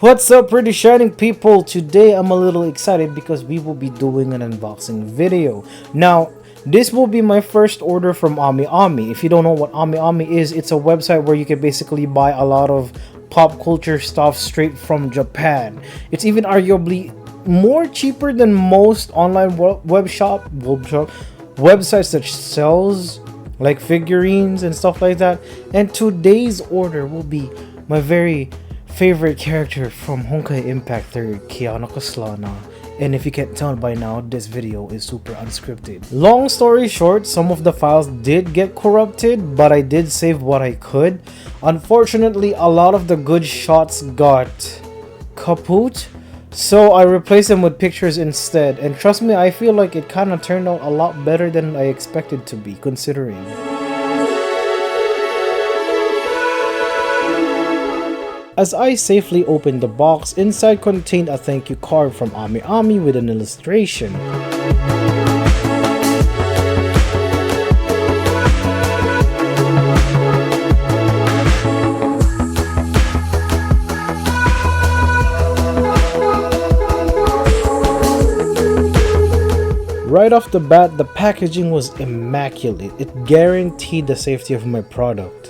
What's up, pretty shining people? Today I'm a little excited because we will be doing an unboxing video. Now, this will be my first order from Ami Ami. If you don't know what Ami Ami is, it's a website where you can basically buy a lot of pop culture stuff straight from Japan. It's even arguably more cheaper than most online websites that sells like figurines and stuff like that. And today's order will be my very favorite character from Honkai Impact 3, Kiana Koslana. And if you can't tell by now, this video is super unscripted. Long story short, some of the files did get corrupted, but I did save what I could. Unfortunately, a lot of the good shots got kaput, so I replaced them with pictures instead. And trust me, I feel like it kind of turned out a lot better than I expected to be, considering. As I safely opened the box, inside contained a thank you card from Ami Ami with an illustration. Right off the bat, the packaging was immaculate. It guaranteed the safety of my product.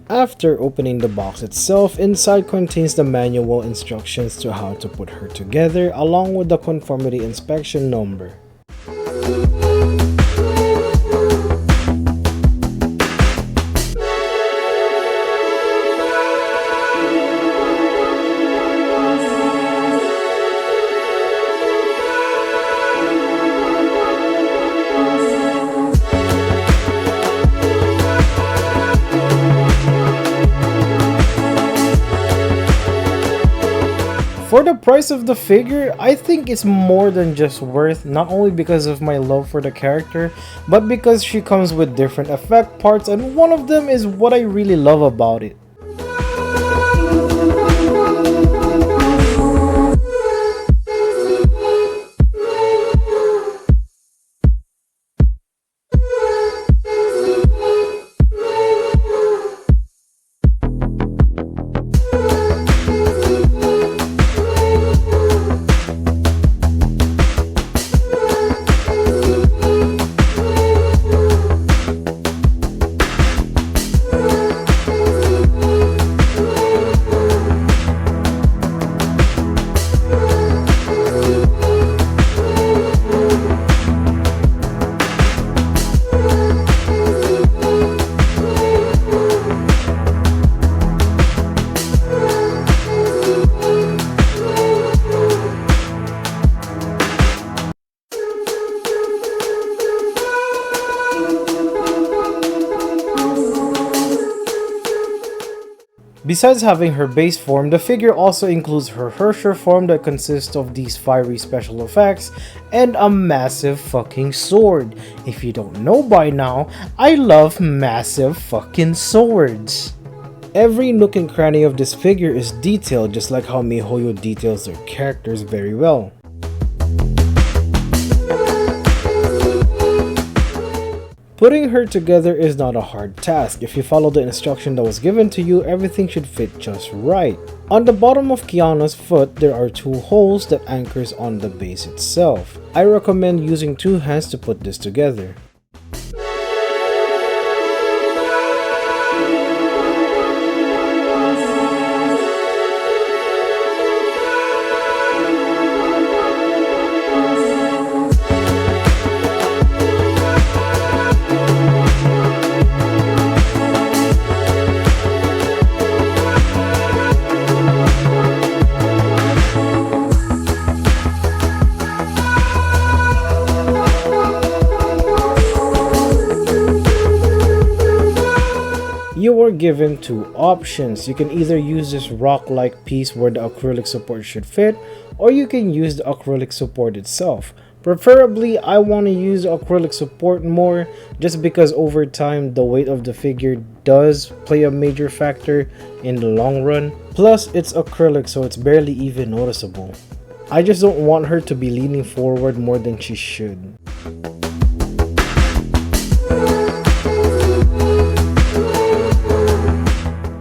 After opening the box itself, inside contains the manual instructions to how to put her together, along with the conformity inspection number. For the price of the figure, I think it's more than just worth, not only because of my love for the character, but because she comes with different effect parts, and one of them is what I really love about it. Besides having her base form, the figure also includes her Herrscher form that consists of these fiery special effects and a massive fucking sword. If you don't know by now, I love massive fucking swords. Every nook and cranny of this figure is detailed, just like how MiHoYo details their characters very well. Putting her together is not a hard task. If you follow the instruction that was given to you, everything should fit just right. On the bottom of Kiana's foot, there are 2 holes that anchors on the base itself. I recommend using 2 hands to put this together. You were given 2 options. You can either use this rock-like piece where the acrylic support should fit, or you can use the acrylic support itself. Preferably, I want to use the acrylic support more just because over time the weight of the figure does play a major factor in the long run. Plus, it's acrylic, so it's barely even noticeable. I just don't want her to be leaning forward more than she should.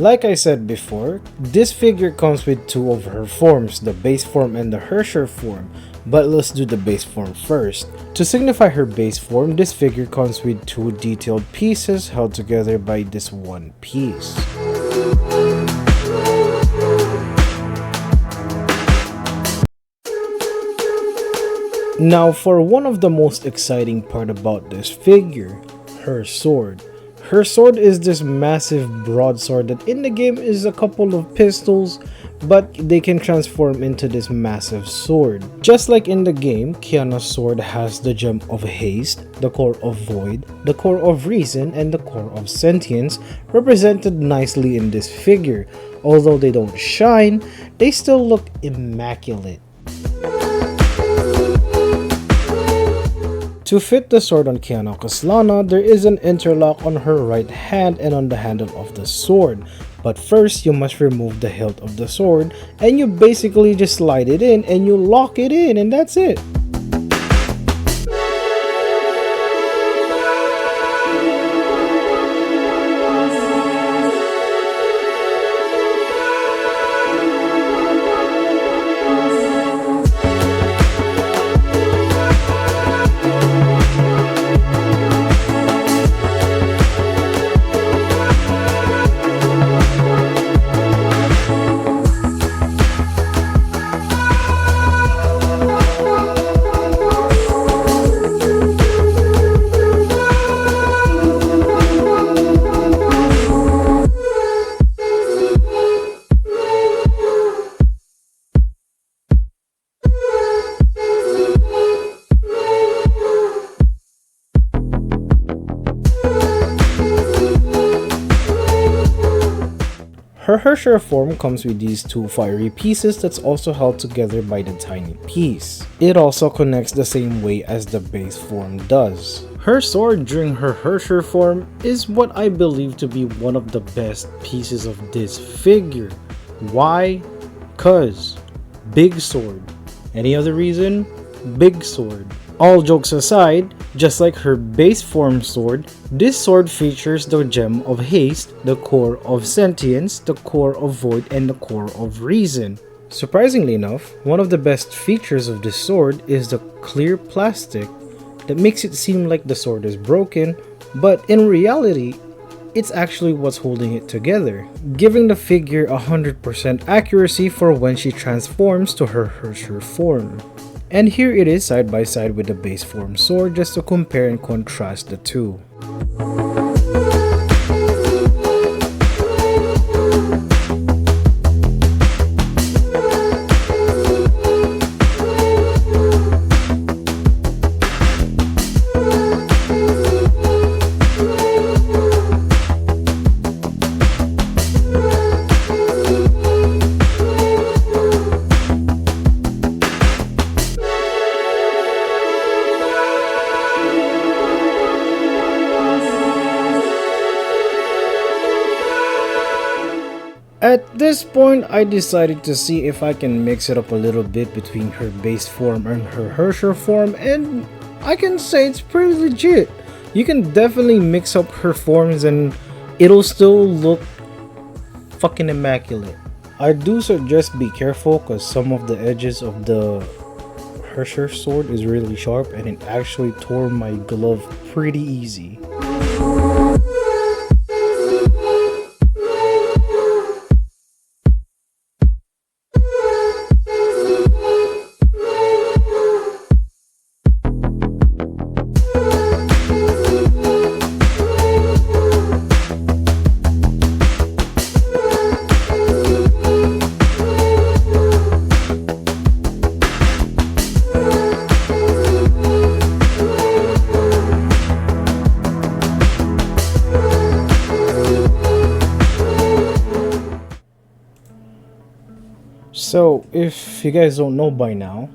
Like I said before, this figure comes with 2 of her forms, the base form and the Herrscher form, but let's do the base form first. To signify her base form, this figure comes with 2 detailed pieces held together by this one piece. Now for one of the most exciting part about this figure, her sword. Her sword is this massive broadsword that in the game is a couple of pistols, but they can transform into this massive sword. Just like in the game, Kiana's sword has the gem of haste, the core of void, the core of reason, and the core of sentience represented nicely in this figure. Although they don't shine, they still look immaculate. To fit the sword on Kiana Koslana, there is an interlock on her right hand and on the handle of the sword. But first, you must remove the hilt of the sword and you basically just slide it in and you lock it in, and that's it. Her Herrscher form comes with these 2 fiery pieces that's also held together by the tiny piece. It also connects the same way as the base form does. Her sword during her Herrscher form is what I believe to be one of the best pieces of this figure. Why? Cause big sword. Any other reason? Big sword. All jokes aside, just like her base form sword, this sword features the gem of haste, the core of sentience, the core of void, and the core of reason. Surprisingly enough, one of the best features of this sword is the clear plastic that makes it seem like the sword is broken, but in reality, it's actually what's holding it together, giving the figure 100% accuracy for when she transforms to her Herrscher form. And here it is side by side with the base form sword just to compare and contrast the two. At this point, I decided to see if I can mix it up a little bit between her base form and her Herrscher form, and I can say it's pretty legit. You can definitely mix up her forms and it'll still look fucking immaculate. I do suggest be careful because some of the edges of the Herrscher sword is really sharp and it actually tore my glove pretty easy. So, if you guys don't know by now,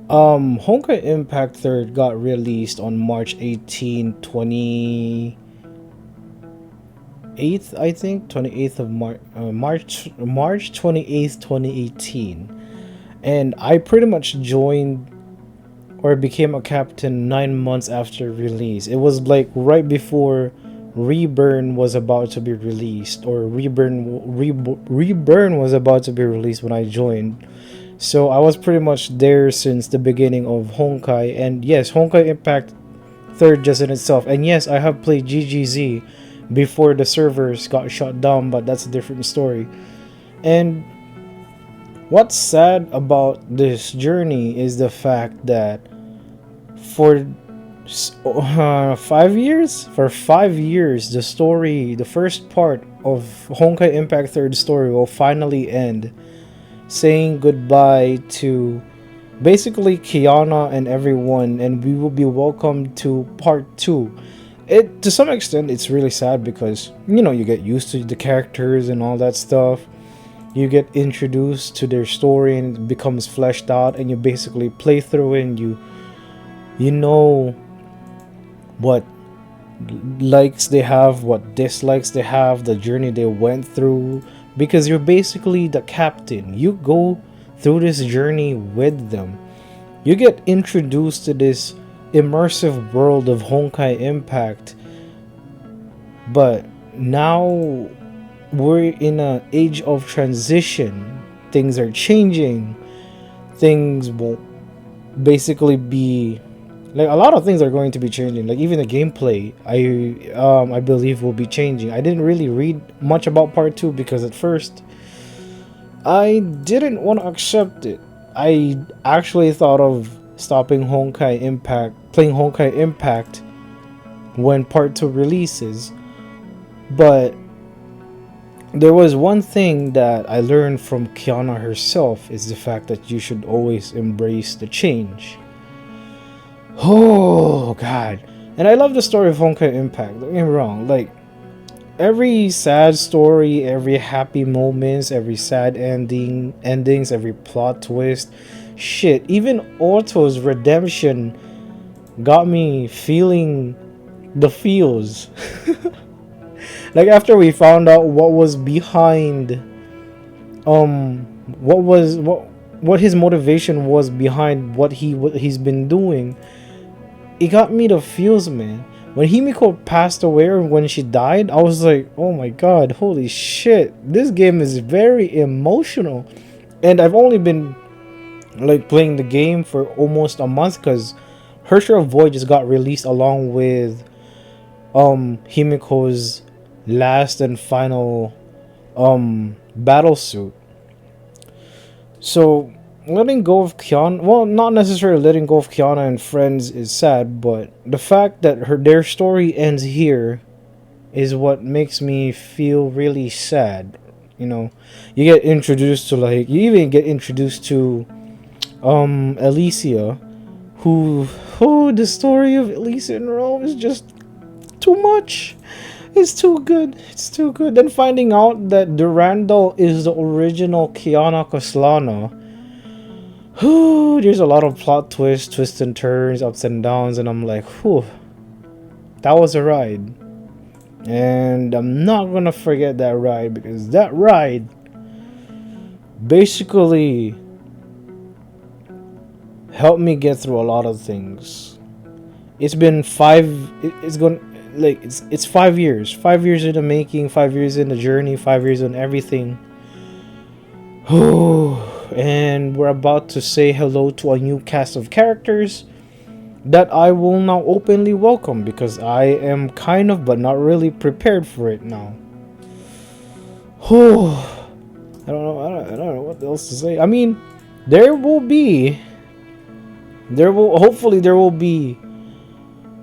Honkai Impact 3rd got released on March 18, 28th, I think, 28th of March 28th, 2018. And I pretty much joined or became a captain 9 months after release. It was like right before Reburn was about to be released, or Reburn was about to be released when I joined. So I was pretty much there since the beginning of Honkai, and yes, Honkai Impact 3rd just in itself. And yes, I have played GGZ before the servers got shut down, but that's a different story. And what's sad about this journey is the fact that for 5 years, the first part of Honkai Impact 3rd story will finally end, saying goodbye to basically Kiana and everyone, and we will be welcomed to part 2. It, to some extent, it's really sad because you get used to the characters and all that stuff. You get introduced to their story and it becomes fleshed out, and you basically play through it, and you know what likes they have, what dislikes they have, the journey they went through, because you're basically the captain. You go through this journey with them. You get introduced to this immersive world of Honkai Impact. But now we're in an age of transition. Things are changing. Things will basically be like, a lot of things are going to be changing. Like even the gameplay, I believe will be changing. I didn't really read much about part 2 because at first I didn't want to accept it. I actually thought of stopping playing Honkai Impact when part 2 releases. But there was one thing that I learned from Kiana herself, is the fact that you should always embrace the change. Oh god. And I love the story of Honkai Impact, don't get me wrong. Like, every sad story, every happy moments, every sad endings, every plot twist, shit, even Otto's redemption got me feeling the feels. Like after we found out what was behind what his motivation was behind what he's been doing, it got me the feels, man. When Himiko passed away, or when she died, I was like, oh my god, holy shit, this game is very emotional. And I've only been like playing the game for almost a month because Herrscher Void just got released along with Himiko's last and final battle suit. So letting go of Kiana, well, not necessarily letting go of Kiana and friends is sad, but the fact that their story ends here is what makes me feel really sad. You get introduced to, like, you even get introduced to Alicia, who the story of Alicia in Rome is just too much. It's too good. It's too good. Then finding out that Durandal is the original Kiana Coslana. There's a lot of plot twists and turns, ups and downs, and I'm like, whew, that was a ride. And I'm not gonna forget that ride, because that ride basically helped me get through a lot of things. It's been it's going like it's 5 years. 5 years in the making. 5 years in the journey. 5 years on everything. And we're about to say hello to a new cast of characters that I will now openly welcome because I am kind of but not really prepared for it now. I don't know what else to say. I mean, there will be hopefully there will be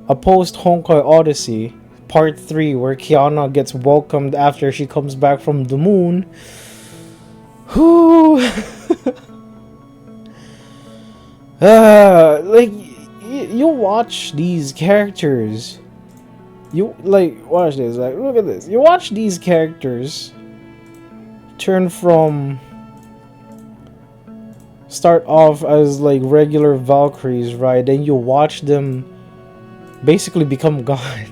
a post Honkai Odyssey part 3 where Kiana gets welcomed after she comes back from the moon. Whew. Like you watch these characters. You like watch this. Like look at this. You watch these characters turn from start off as like regular Valkyries, right? Then you watch them basically become God.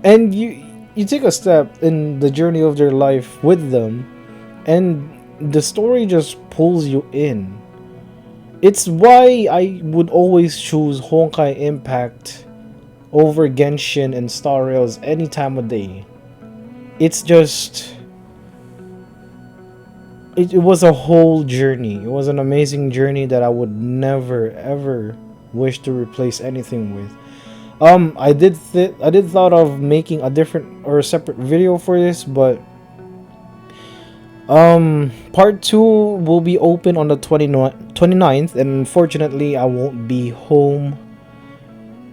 And you take a step in the journey of their life with them, and the story just pulls you in. It's why I would always choose Honkai Impact over Genshin and Star Rails any time of day. It's just it was a whole journey. It was an amazing journey that I would never ever wish to replace anything with. I did thought of making a different or a separate video for this, but part 2 will be open on the 29th, and unfortunately I won't be home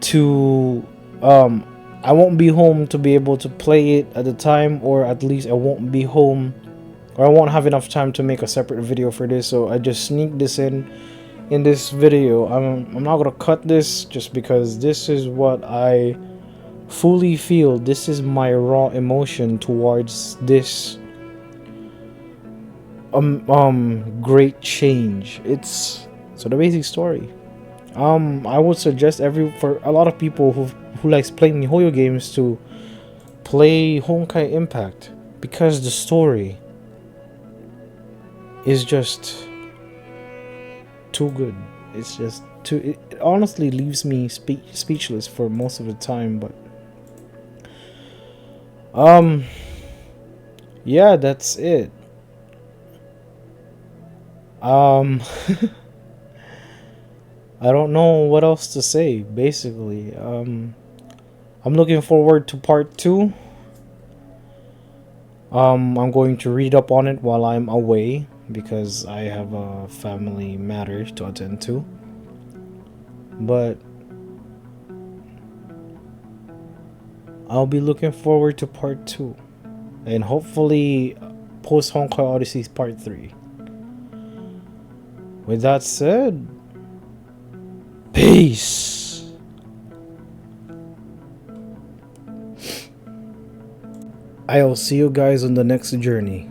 to I won't be home to be able to play it at the time, or at least I won't be home, or I won't have enough time to make a separate video for this, so I just sneak this in this video. I'm not gonna cut this just because this is what I fully feel. This is my raw emotion towards this great change. It's so the basic story. I would suggest for a lot of people who likes playing MiHoYo games to play Honkai Impact, because the story is just too good. It's just too. It honestly leaves me speechless for most of the time. But yeah, that's it. I don't know what else to say. Basically, I'm looking forward to part 2. I'm going to read up on it while I'm away, because I have a family matter to attend to. But I'll be looking forward to part 2, and hopefully post Honkai Odyssey part 3. With that said, peace. I'll see you guys on the next journey.